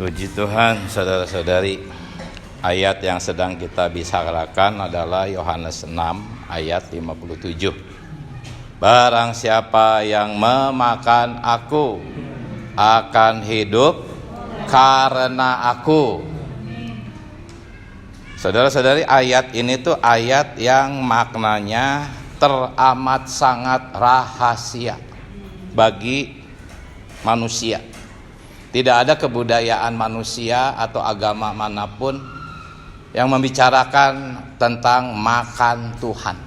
Puji Tuhan, saudara-saudari. Ayat yang sedang kita bicarakan adalah Yohanes 6 ayat 57. Barang siapa yang memakan aku akan hidup karena aku. Saudara-saudari, ayat ini tuh ayat yang maknanya teramat sangat rahasia bagi manusia. Tidak ada kebudayaan manusia atau agama manapun yang membicarakan tentang makan Tuhan.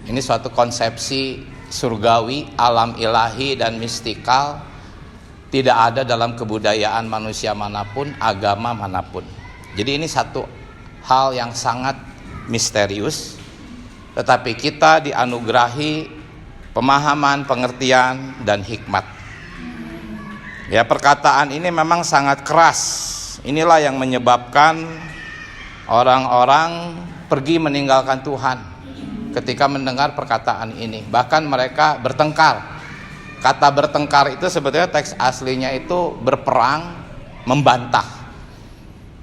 Ini suatu konsepsi surgawi, alam ilahi dan mistikal. Tidak ada dalam kebudayaan manusia manapun, agama manapun. Jadi ini satu hal yang sangat misterius. Tetapi kita dianugerahi pemahaman, pengertian, dan hikmat. Ya, perkataan ini memang sangat keras. Inilah yang menyebabkan orang-orang pergi meninggalkan Tuhan ketika mendengar perkataan ini. Bahkan mereka bertengkar. Kata bertengkar itu sebetulnya teks aslinya itu berperang, membantah.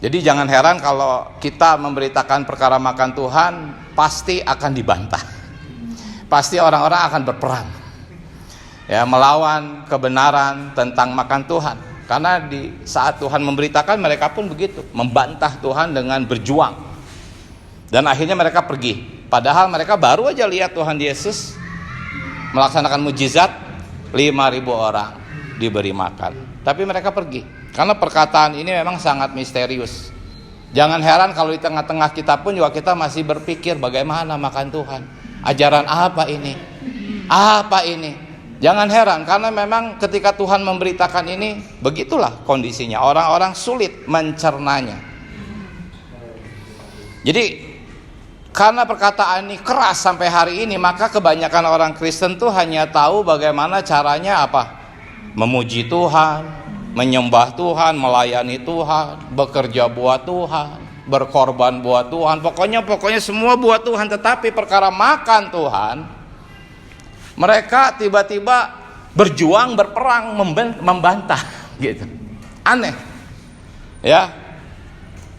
Jadi jangan heran kalau kita memberitakan perkara makan Tuhan, pasti akan dibantah. Pasti orang-orang akan berperang, ya, melawan kebenaran tentang makan Tuhan. Karena di saat Tuhan memberitakan, mereka pun begitu, membantah Tuhan dengan berjuang. Dan akhirnya mereka pergi. Padahal mereka baru aja lihat Tuhan Yesus melaksanakan mujizat, 5.000 orang diberi makan. Tapi mereka pergi. Karena perkataan ini memang sangat misterius. Jangan heran kalau di tengah-tengah kita pun juga kita masih berpikir bagaimana makan Tuhan. Ajaran apa ini? Apa ini? Jangan heran, karena memang ketika Tuhan memberitakan ini, begitulah kondisinya. Orang-orang sulit mencernanya. Jadi karena perkataan ini keras sampai hari ini, maka kebanyakan orang Kristen tuh hanya tahu bagaimana caranya apa? Memuji Tuhan, menyembah Tuhan, melayani Tuhan, bekerja buat Tuhan, berkorban buat Tuhan. Pokoknya semua buat Tuhan. Tetapi perkara makan Tuhan, mereka tiba-tiba berjuang, berperang, membantah gitu. Aneh. Ya.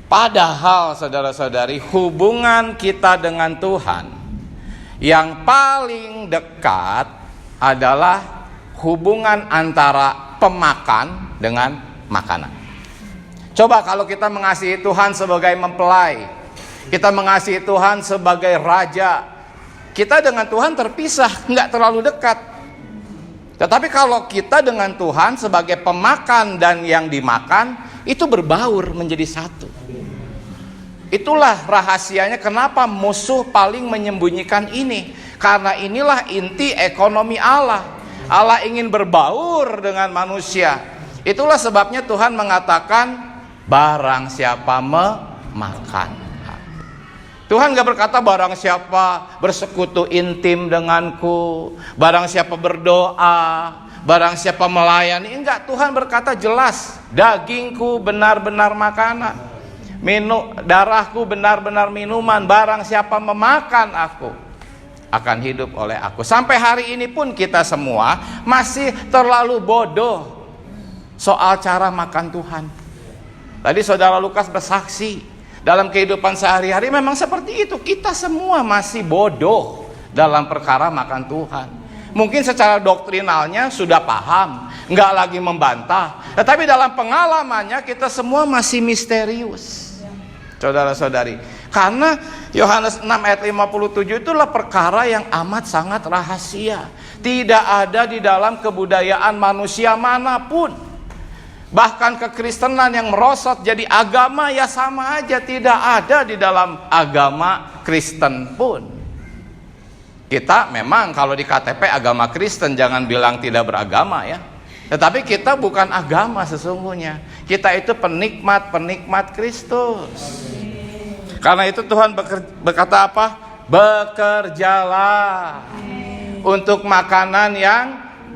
Padahal saudara-saudari, hubungan kita dengan Tuhan yang paling dekat adalah hubungan antara pemakan dengan makanan. Coba kalau kita mengasihi Tuhan sebagai mempelai, kita mengasihi Tuhan sebagai raja, kita dengan Tuhan terpisah, nggak terlalu dekat. Tetapi kalau kita dengan Tuhan sebagai pemakan dan yang dimakan, itu berbaur menjadi satu. Itulah rahasianya kenapa musuh paling menyembunyikan ini. Karena inilah inti ekonomi Allah. Allah ingin berbaur dengan manusia. Itulah sebabnya Tuhan mengatakan, barang siapa memakan. Tuhan gak berkata barang siapa bersekutu intim denganku, barang siapa berdoa, barang siapa melayani. Enggak, Tuhan berkata jelas, dagingku benar-benar makanan, darahku benar-benar minuman. Barang siapa memakan aku akan hidup oleh aku. Sampai hari ini pun kita semua masih terlalu bodoh soal cara makan Tuhan. Tadi saudara Lukas bersaksi, dalam kehidupan sehari-hari memang seperti itu. Kita semua masih bodoh dalam perkara makan Tuhan. Mungkin secara doktrinalnya sudah paham, nggak lagi membantah. Tetapi dalam pengalamannya kita semua masih misterius, saudara-saudari. Karena Yohanes 6 ayat 57 itulah perkara yang amat sangat rahasia. Tidak ada di dalam kebudayaan manusia manapun. Bahkan kekristenan yang merosot jadi agama ya sama aja, tidak ada di dalam agama Kristen pun. Kita memang kalau di KTP agama Kristen, jangan bilang tidak beragama ya. Tetapi kita bukan agama sesungguhnya. Kita itu penikmat Kristus. Karena itu Tuhan berkata apa? Bekerjalah untuk makanan yang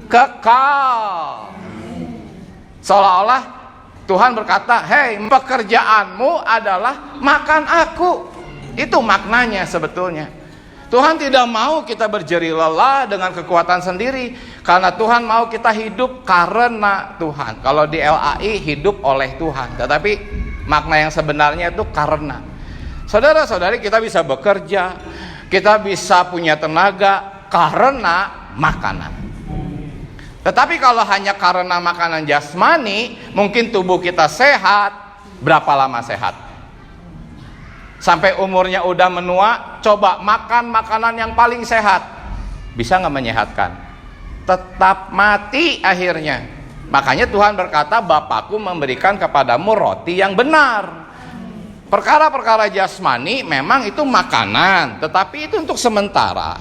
kekal. Seolah-olah Tuhan berkata, hei, pekerjaanmu adalah makan aku. Itu maknanya sebetulnya. Tuhan tidak mau kita berjerih lelah dengan kekuatan sendiri. Karena Tuhan mau kita hidup karena Tuhan. Kalau di LAI hidup oleh Tuhan. Tetapi makna yang sebenarnya itu karena. Saudara-saudari, kita bisa bekerja, kita bisa punya tenaga karena makanan. Tetapi kalau hanya karena makanan jasmani, mungkin tubuh kita sehat. Berapa lama sehat? Sampai umurnya udah menua, coba makan makanan yang paling sehat. Bisa nggak menyehatkan? Tetap mati akhirnya. Makanya Tuhan berkata, Bapakku memberikan kepadamu roti yang benar. Perkara-perkara jasmani memang itu makanan, tetapi itu untuk sementara.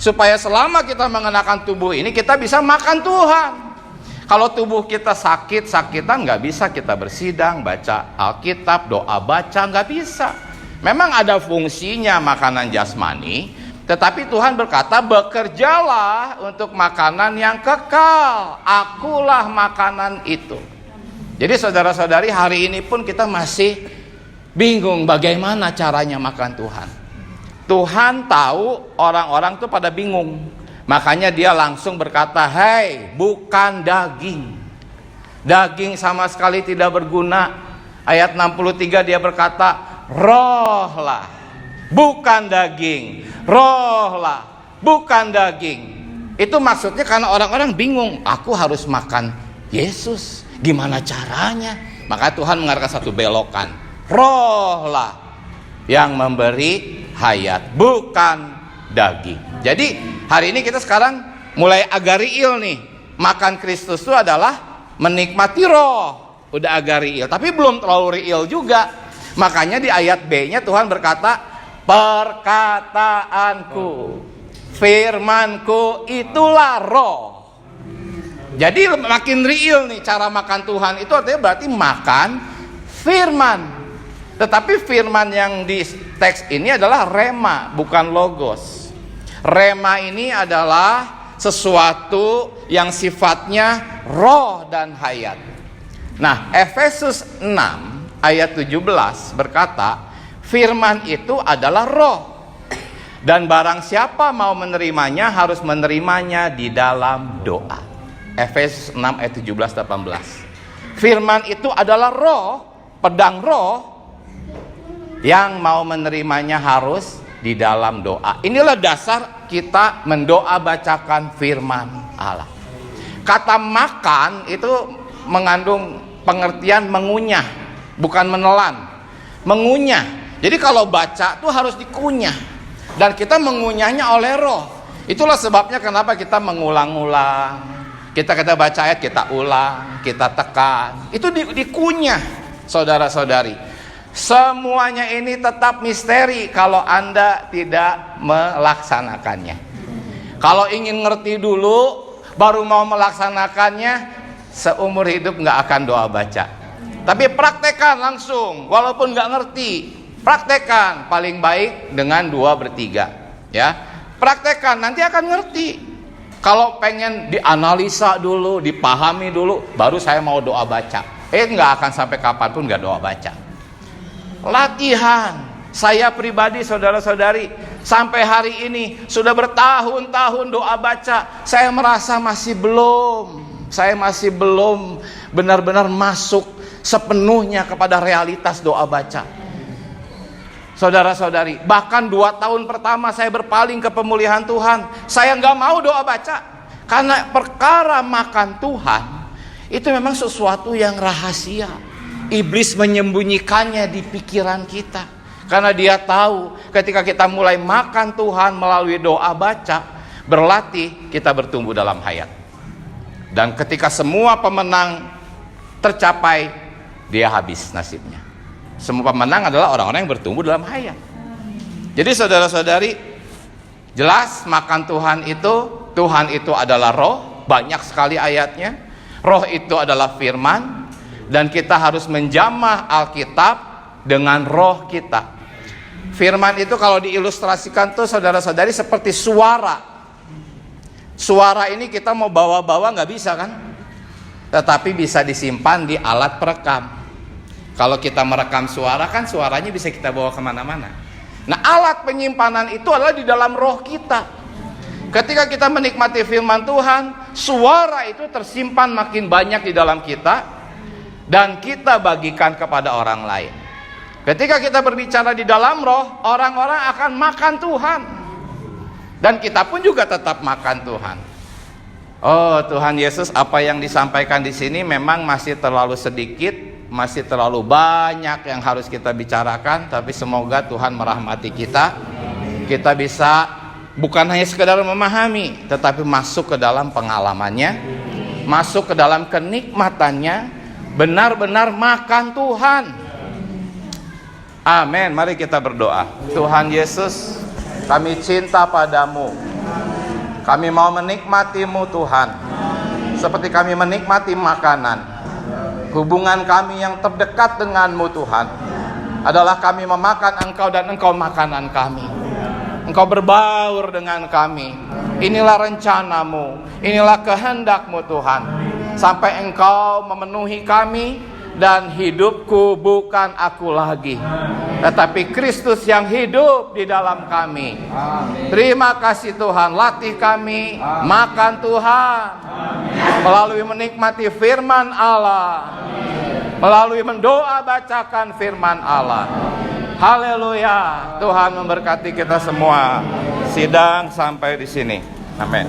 Supaya selama kita mengenakan tubuh ini, kita bisa makan Tuhan. Kalau tubuh kita sakit-sakitan, nggak bisa kita bersidang, baca Alkitab, doa baca, nggak bisa. Memang ada fungsinya makanan jasmani, tetapi Tuhan berkata, bekerjalah untuk makanan yang kekal. Akulah makanan itu. Jadi saudara-saudari, hari ini pun kita masih bingung bagaimana caranya makan Tuhan. Tuhan tahu orang-orang tuh pada bingung. Makanya dia langsung berkata, hei, bukan daging. Daging sama sekali tidak berguna. Ayat 63 dia berkata, rohlah. Bukan daging, rohlah, bukan daging. Itu maksudnya karena orang-orang bingung, aku harus makan Yesus, gimana caranya? Maka Tuhan mengatakan satu belokan, rohlah yang memberi hayat, bukan daging. Jadi hari ini kita sekarang mulai agak real nih. Makan Kristus itu adalah menikmati roh. Udah agak real, tapi belum terlalu real juga. Makanya di ayat B-nya Tuhan berkata, perkataanku, firmanku itulah roh. Jadi makin real nih cara makan Tuhan. Itu artinya berarti makan firman. Tetapi firman yang di teks ini adalah rema, bukan logos. Rema ini adalah sesuatu yang sifatnya roh dan hayat. Nah, Efesus 6 ayat 17 berkata, firman itu adalah roh. Dan barang siapa mau menerimanya harus menerimanya di dalam doa. Efesus 6 ayat 17-18. Firman itu adalah roh, pedang roh. Yang mau menerimanya harus di dalam doa. Inilah dasar kita mendoa bacakan firman Allah. Kata makan itu mengandung pengertian mengunyah, bukan menelan. Mengunyah. Jadi kalau baca tuh harus dikunyah. Dan kita mengunyahnya oleh roh. Itulah sebabnya kenapa kita mengulang-ulang. Kita baca ayat, kita ulang, kita tekan. Itu dikunyah, saudara-saudari. Semuanya ini tetap misteri kalau Anda tidak melaksanakannya. Kalau ingin ngerti dulu, baru mau melaksanakannya, seumur hidup nggak akan doa baca. Tapi praktekkan langsung, walaupun nggak ngerti. Praktekkan, paling baik dengan 2/3, ya. Praktekkan, nanti akan ngerti. Kalau pengen dianalisa dulu, dipahami dulu, baru saya mau doa baca. Nggak akan sampai kapanpun nggak doa baca. Latihan. Saya pribadi, saudara-saudari, sampai hari ini sudah bertahun-tahun doa baca. Saya merasa saya masih belum benar-benar masuk sepenuhnya kepada realitas doa baca. Saudara-saudari, bahkan 2 tahun pertama saya berpaling ke pemulihan Tuhan. Saya nggak mau doa baca. Karena perkara makan Tuhan, itu memang sesuatu yang rahasia. Iblis menyembunyikannya di pikiran kita. Karena dia tahu ketika kita mulai makan Tuhan melalui doa baca, berlatih, kita bertumbuh dalam hayat. Dan ketika semua pemenang tercapai, dia habis nasibnya. Semua pemenang adalah orang-orang yang bertumbuh dalam hayat. Jadi saudara-saudari, jelas makan Tuhan itu adalah roh. Banyak sekali ayatnya. Roh itu adalah firman. Dan kita harus menjamah Alkitab dengan roh kita. Firman itu kalau diilustrasikan tuh saudara-saudari seperti suara. Suara ini kita mau bawa-bawa nggak bisa kan? Tetapi bisa disimpan di alat perekam. Kalau kita merekam suara kan suaranya bisa kita bawa kemana-mana. Nah, alat penyimpanan itu adalah di dalam roh kita. Ketika kita menikmati firman Tuhan, suara itu tersimpan makin banyak di dalam kita, dan kita bagikan kepada orang lain. Ketika kita berbicara di dalam roh, orang-orang akan makan Tuhan, dan kita pun juga tetap makan Tuhan. Oh Tuhan Yesus, apa yang disampaikan di sini memang masih terlalu sedikit, masih terlalu banyak yang harus kita bicarakan, tapi semoga Tuhan merahmati kita. Kita bisa bukan hanya sekedar memahami, tetapi masuk ke dalam pengalamannya, masuk ke dalam kenikmatannya, benar-benar makan Tuhan. Amin. Mari kita berdoa. Tuhan Yesus, kami cinta padamu. Kami mau menikmati-Mu Tuhan, seperti kami menikmati makanan. Hubungan kami yang terdekat dengan-Mu Tuhan adalah kami memakan Engkau dan Engkau makanan kami. Engkau berbaur dengan kami. Inilah rencana-Mu, inilah kehendak-Mu Tuhan, sampai Engkau memenuhi kami, dan hidupku bukan aku lagi, tetapi Kristus yang hidup di dalam kami. Amin. Terima kasih Tuhan, latih kami makan Tuhan melalui menikmati firman Allah, melalui mendoa bacakan firman Allah. Haleluya. Tuhan memberkati kita semua. Sidang sampai di sini. Amin.